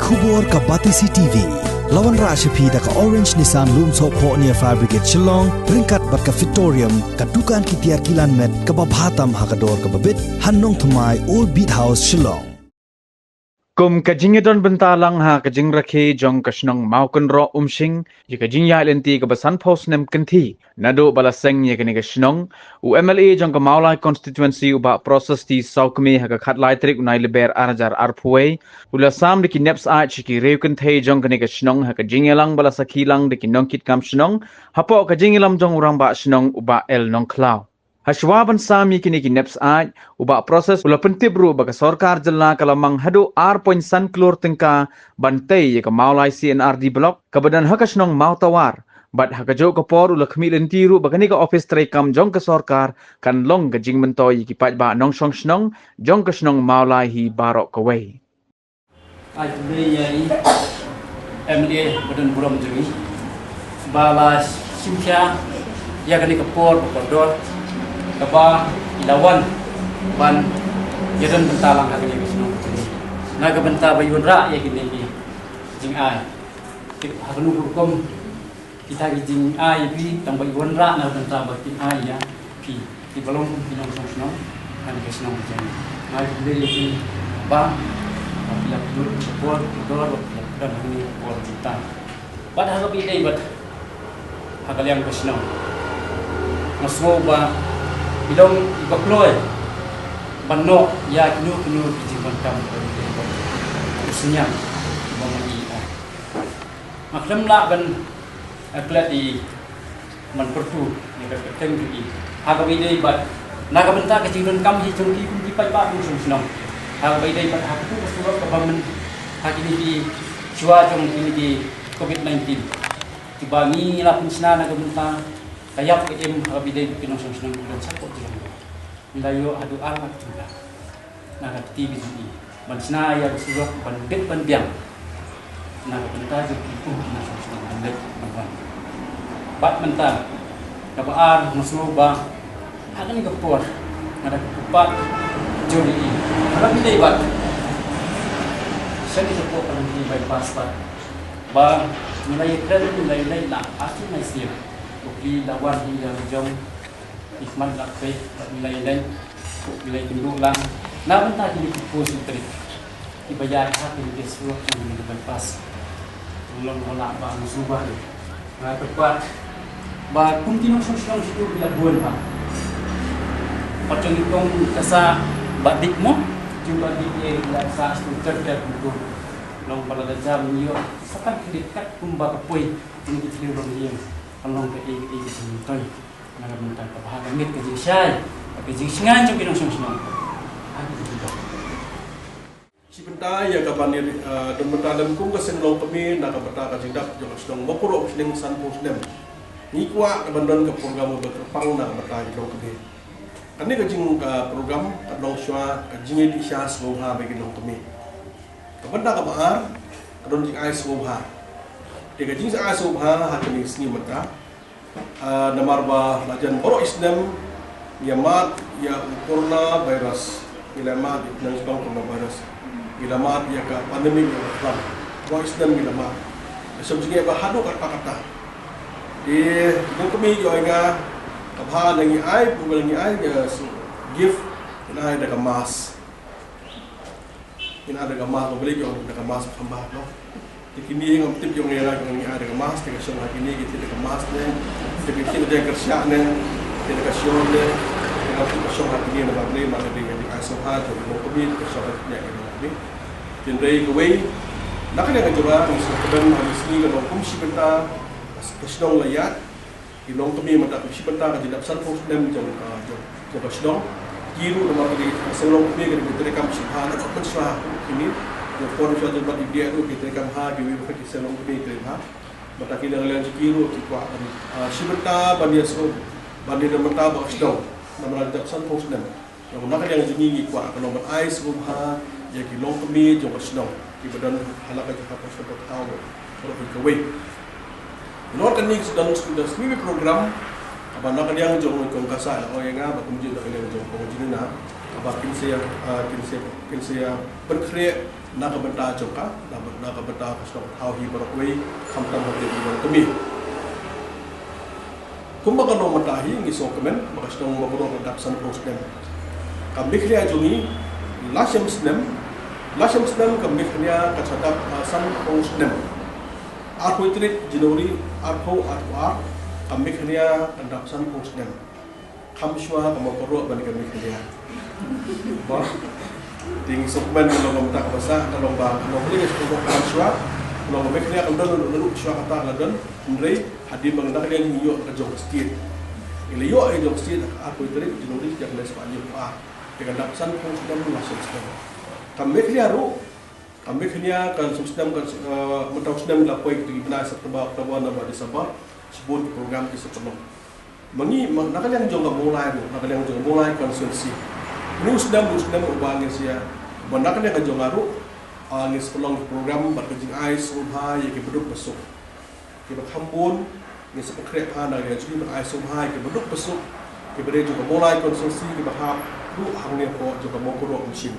Kubor ka Batisi TV. Lawan Rashapi da ka Orange Nissan Loom So Po near Fire Brigade Shillong, Ringkat bat ka Victorium, ka Dukan ki Tiar Kilan Met, ka Babhatam Hakador ka Babit, Hannong Thumai Old Beat House Shillong. Kum kajingidon bentalang ha kajing rakhe jong kashnong Mawkynroh Umshing ye kajing ya lenti ka basan post nem kanthi nado balaseng ye kani kashnong u MLA jong ka Mawlai constituency uba process ti saukme ha ka khatlai trik unai liber arjar arpuai ula sam de ki neps a chiki Riewkynthei jong kani kashnong ha kajing yalang balasaki lang de ki nongkit kam shnong hapo kajing lam jong urang ba shnong uba el nong klau Hashwaban sami kini ki neps aj uba proses ula pentibru baka sorkar jela kalamang hadu R.san klur tengka bantai ye ka Mawlai CNRD block kabadan hakasnong mautawar bat hakajo ka por ula khmi lentiru baka ni ka office tray kam jong ka sorkar kan long ka jing mentoy ki paj ba nong song snong jong ka snong Mawlai hi barok ka wei ai tuli yai MLA badan buram juri balas simcha ya kani ka por kodor kaba ilawan ban yadan bentalang hari ini sino naga benta bayun ra ya gini ni jing ai hakunu hukum kita jing ai pi tang bayun ra na benta batin ai ya pi di balong pinong sino kan ke sino jang ai beli ni ba bila dur support dor dan ini por kita pada hari ini bat hakal yang ke sino masmo ba Bilong ibakloy banno ya kinu kijiban kam usunya bangi maklam la ban aklat di man pertu ni ka keteng di aga bidai bat naga benta kijiban kam hi jongki kunti pai ba kun sunong aga bidai bat aku surat ka bamen hakini di chua jong kini di COVID-19 tibangi la pinsna naga benta kayak em habidai pinong senang bulan satu bulan milayo adu alat juga naga TV ini mansna ya surat bandit bandiang naga benta jadi itu pinong senang bandit bandiang bat mentah kabar musluba hakan kepor ada kepat juri habidai bat saya disebut kalau di bypass bat ba nilai kredit nilai lah pasti masih Bukti lawan hingga jom Isman lakwe nilai lain nilai kenduk lang na benta kini pupus utri dibayar hati di suruh yang berpas tolong olah ba musubah na tepat ba kuntinong sosial situ bila buan ba pacong itong kasa badik mo jumpa di sa struktur dan bentuk long pada jam niyo sakan dekat kumba kapoi ini ditelurong niyo Along ke toy naga benta ka bahaga mit ke jisay ke jisingan jong pinong song aku juga si benta ya ka banir dan benta dalam kum ka senlong kami naga benta ka jingdap jong song mapuro sing san posnem ni kwa ka bandan ka program berterpang naga benta jong kami ani ka jing program ka long shwa ka jingi di sha so ha be jong kami ka benta ka bahar ka don jing ai so ha Jika jing sa asub ha hakini sini mata namarba lajan boro islam yamat ya corona virus ilamat nang sebang corona virus ilamat ya ka pandemi ya boro islam ilamat sebab ba hadu kata di kami jo nga kabha nang ai bugal ni ai gift ina ada kemas ina ada kemas beli jo ada kemas tambah no kini yang tip yang ni lagi yang ada kemas, dengan semua kini kita ada kemas ni, tapi kita ada kerja ni, kita ada kasih ni, dengan tip semua kini nak beli mana dengan di asal jadi mau pergi ke sana ni ni. Jadi keway, nak kena kerja ni sekarang habis ni kalau kumsi benda, kesenong layat, ilong kami mata kumsi benda kerja dapat satu nem jam kesenong, kiru nama kali kesenong kami kerja kita kamsi hal ada pensah ini. Pon suatu tempat dia tu kita akan di wilayah di selong kami kerja, mata kita ngelihat sekiru cikwa, sebentar bandia so, bandia mata bagus dong, nama raja pesan posnem, yang mana yang jengi cikwa, kalau ber ais rumah, ya kilong kami jom kesdong, di badan halak aja apa sebab tahu, kalau berkawin. Menurut kami sudah semua program, apa nak yang jom kongkasa, oh yang apa kemudian nak yang jom kemudian nak, kabar kinsia berkreat nak benda joka nak benda kasih tahu hibaroi kamtam hati hibar kami kumbaga no matahi ngi sokemen makasih no maburo adapsan prostem kami kria jungi lasem snem kami kria kacadap san prostem aku itrit Januari aku kami kria adapsan prostem kami semua kamu korok bani kami kria bah ting sokemen kalau minta bahasa kalau boleh kalau kamu semua kalau kami kria kalau lalu semua kata ladan Mawlai hadir mengenal yang yuk ke jong masjid. Bila yuk ke jong masjid, aku itu Januari yang les banyak dengan dapsan pun sudah masuk sedang. Kami kena kan sedang mentau sedang lapoi itu benar serta perbuatan nama di Sabah sebut program di sepenuh. Nak yang jong Mawlai, nak yang jong Mawlai konsensi. Ini sedang ubahnya sia. Nak yang jong aru, angin sepelong program berkejing ais rumah yang keduduk besok. Kita kambun, ni seperti kereta nak dia jadi berisum hai, kita duduk besok, kita beri juga Mawlai konsumsi, kita bahap, dua hangnya po juga Mawkynroh Umshing.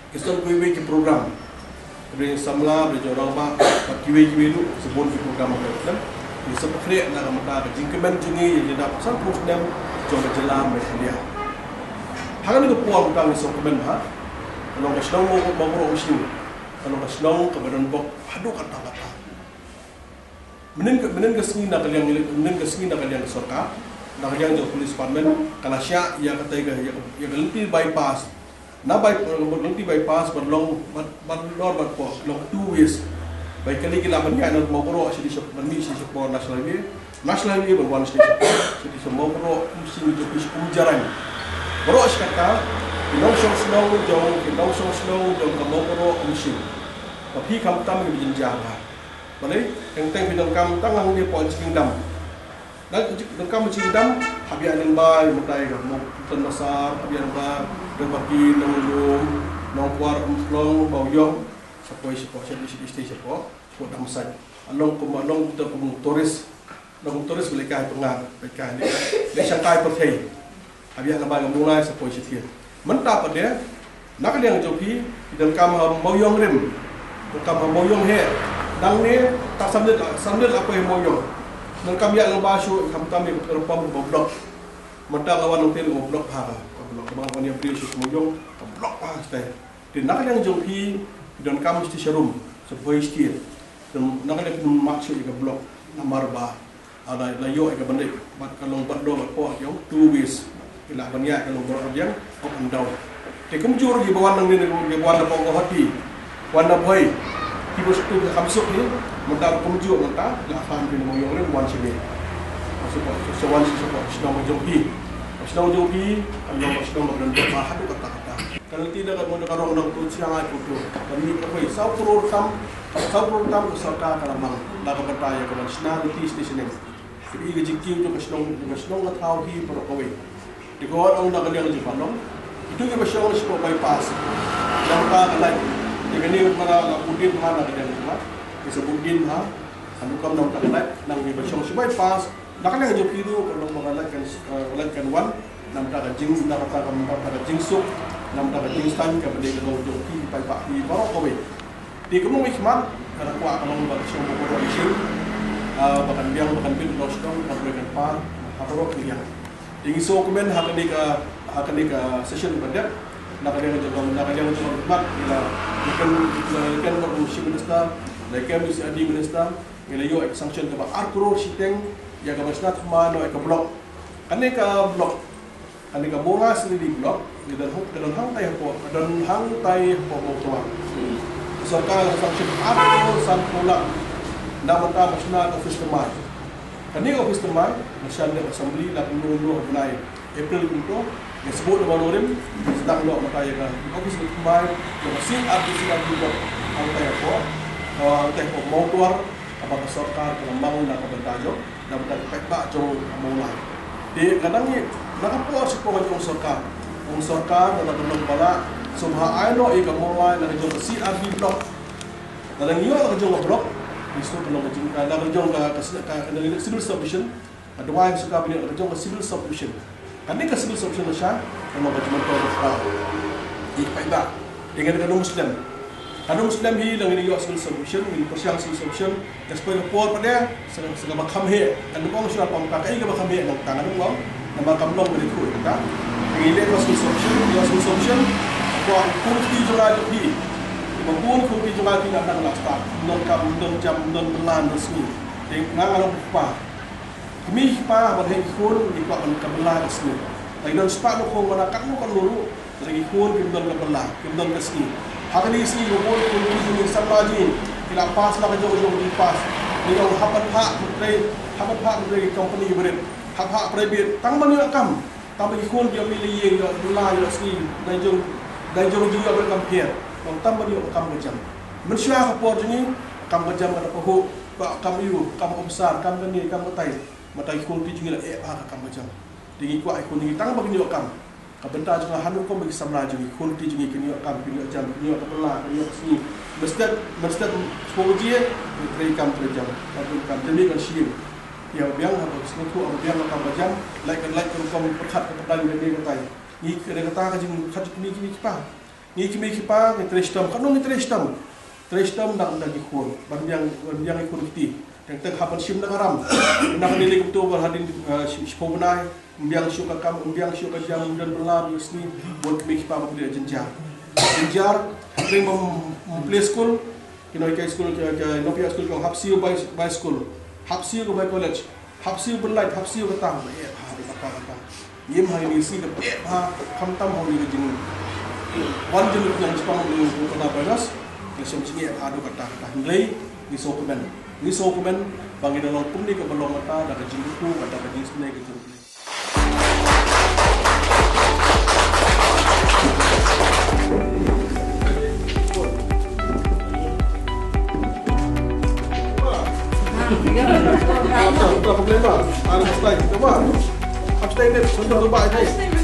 Kita kiwi ke program, beri samla, beri jorang mak, kiwi lu sebut ke program kita. Ni seperti nak mata jingkemen jungi yang dapat sampul sedang jorang jelam mereka. Hangan itu puang tentang jingkemen ha, kalau kesenang Mawkynroh Umshing, kalau kesenang keberan bok, aduh kata-kata. Menen kesini nak kalian sorka, nak kalian jauh polis department, kalau syak ia kata ia lenti bypass, lenti bypass berlong long 2 years, baik kali kita menjadi nak Mawkynroh sih di support national highway berwan sih di Mawkynroh Umshing jadi ujaran, berok kata, kinong song ke Mawkynroh Umshing, tapi kamu tahu yang jalan. Boleh, yang pinang kam tangan dia pon cingdam. Dan kam cingdam, habian yang baik, mutai dah, mau besar, habian baik, berbagi nongulung, nongkuar umslong, bauyong, sepoi sepoi damsai. Along kita turis boleh kah pengar, baikkan dia. Dia sangkai percaya. Habian yang baik mulai sepoi setia. Mentah pada, nak yang joki, dan kam bauyong rim, kam bauyong he. Dang ni tak sambil apa yang mau yo. Dan kami yang basu kami berpam blok. Mata lawan hotel blok ha. Blok bang yang beri mau yo blok ha stay. Di nak yang jompi dan kami mesti serum sebuah istilah. Dan nak yang maksud ke blok nomor ba. Ada layo ke benda kalau berdo berpo yo 2 weeks. Ila banyak kalau berdo yang up and down. Tekemjur di bawah nang ni di bawah pokok hati. Warna boy Kita suka kamsuk ni, mentah kemujur mentah, nak faham kena moyong ni wan sini. Masuk wan sini sebab sedang menjauhi, sedang berbentuk mahal tu kata-kata. Kalau tidak akan mendengar orang tu siang aku tu, kami apa? Saupur tam usaha kalamang, dah bertanya kepada nationality station ni. Jadi jengking tu kesenong tahu hi perkawai. Di kau orang nak kalian jumpa long, itu kita bersama sebab bypass. Jangka lain. Jika ni para budin mana kita lihat, disebutkan ha, anukam nang terlihat, nang bersama sebab bypass. Nak yang jauh itu kalau mengalahkan wan, nam tak jing, nam tak jingsuk, nam tak jingstan kepada kalau jauh di bypass di baru kawin. Di kamu hikmat, kalau kuat kalau bersama Mawkynroh Umshing, bahkan bil rosdong, bahkan pan, harap kalian. Ingin so komen akan di session pada. Nak yang hikmat, ikan berusia minister, ikan berusia adi minister, bila yo sanction ke Mawkynroh siteng, yang ke minister mana ke blok, kaneka blok, kaneka bunga sendiri di blok, dan hang tay po tua. Serta sanction Mawkynroh sanpula, nama ta national office temai. Kaneka office temai, national assembly la penuh benai April itu. Yang sebut nama Norim, sedang dok mata ya kan. Office kembali, mesin artificial juga. Angkai ko mau keluar, apakah sorkar kelembang nak bertajuk, nak bertajuk pak jong Mawlai. Di kadang ni, nak apa sih kau jong sorkar? Sorkar nak tolong bala, semua aino ikan Mawlai nak jong si arti blok. Kadang iyo nak jong blok, isu tolong jong, nak jong ke civil subdivision. Ada yang suka bini nak jong civil subdivision. Kami ke civil solution Malaysia, yang berjumpa dengan Riewkynthei dengan Muslim. Kalau Muslim hi lang ini civil solution, ini persiang civil solution, dan supaya por pada segala makam he, dan orang sudah pakai ke makam he dengan tangan orang, dan makam long dari tu, kan? Ini civil solution, buat kunci jual di, buat kunci jual di nak nak start, non jam non pelan resmi, dengan orang apa? Kami pa berhenti kun di kuat kebelah resmi. Lagi non sepak lu kong mana kan lu kan lulu, lagi kun kebelah kebelah, kebelah resmi. Hari ini sih rumah kun ini sama lagi. Tidak pas lah jauh-jauh di pas. Ni orang hapat menteri company berit, hapat private. Tang mana kam? Tang bagi kun dia pilih yang kebelah resmi. Dan jauh juga berkampir. Orang tam mana kam macam. Mensyah kapor ini kam macam ada pokok. Kam iu, kam besar, kam ni, kam betai. Mata ikon ti jungi la kam macam. Dingi kuat ikon dingi tang bagi nyok kam. Kabenta juga hanu kom bagi samla jungi ikon ti jungi kini kam kini jam kini kepala kini sini. Mesti spoji tri kam jam. Kam demi kan shim. Ya biang habis ni tu biang kam jam like kom perkhat kepada ni katai. Ni kata ka jing khat kini kipa. Ni kipa ni trestam kan ni trestam. Trestam dak ikon. Biang ikon ti. Yang terhapan sim nagaram, nak nilai betul berhadin sepomenai, membiang syuk kam, membiang syuk jam dan belam sini buat mikpa bagi jenjar, kering play school, kini school, Nopia school, kau hapsiu by school, hapsiu by college, hapsiu berlight, hapsiu ketang, kata, yem hari ini sih kamtam hari ini jeng, wan jenuh yang sepang di kota Bagas, kesim sini ada kata nilai di dokumen. Ni dokumen bagi dalam pumni ke belum mata ada jingku ada jing snake gitu. Apa problema? Ada stay. Coba. Stay ni sudah lupa ini.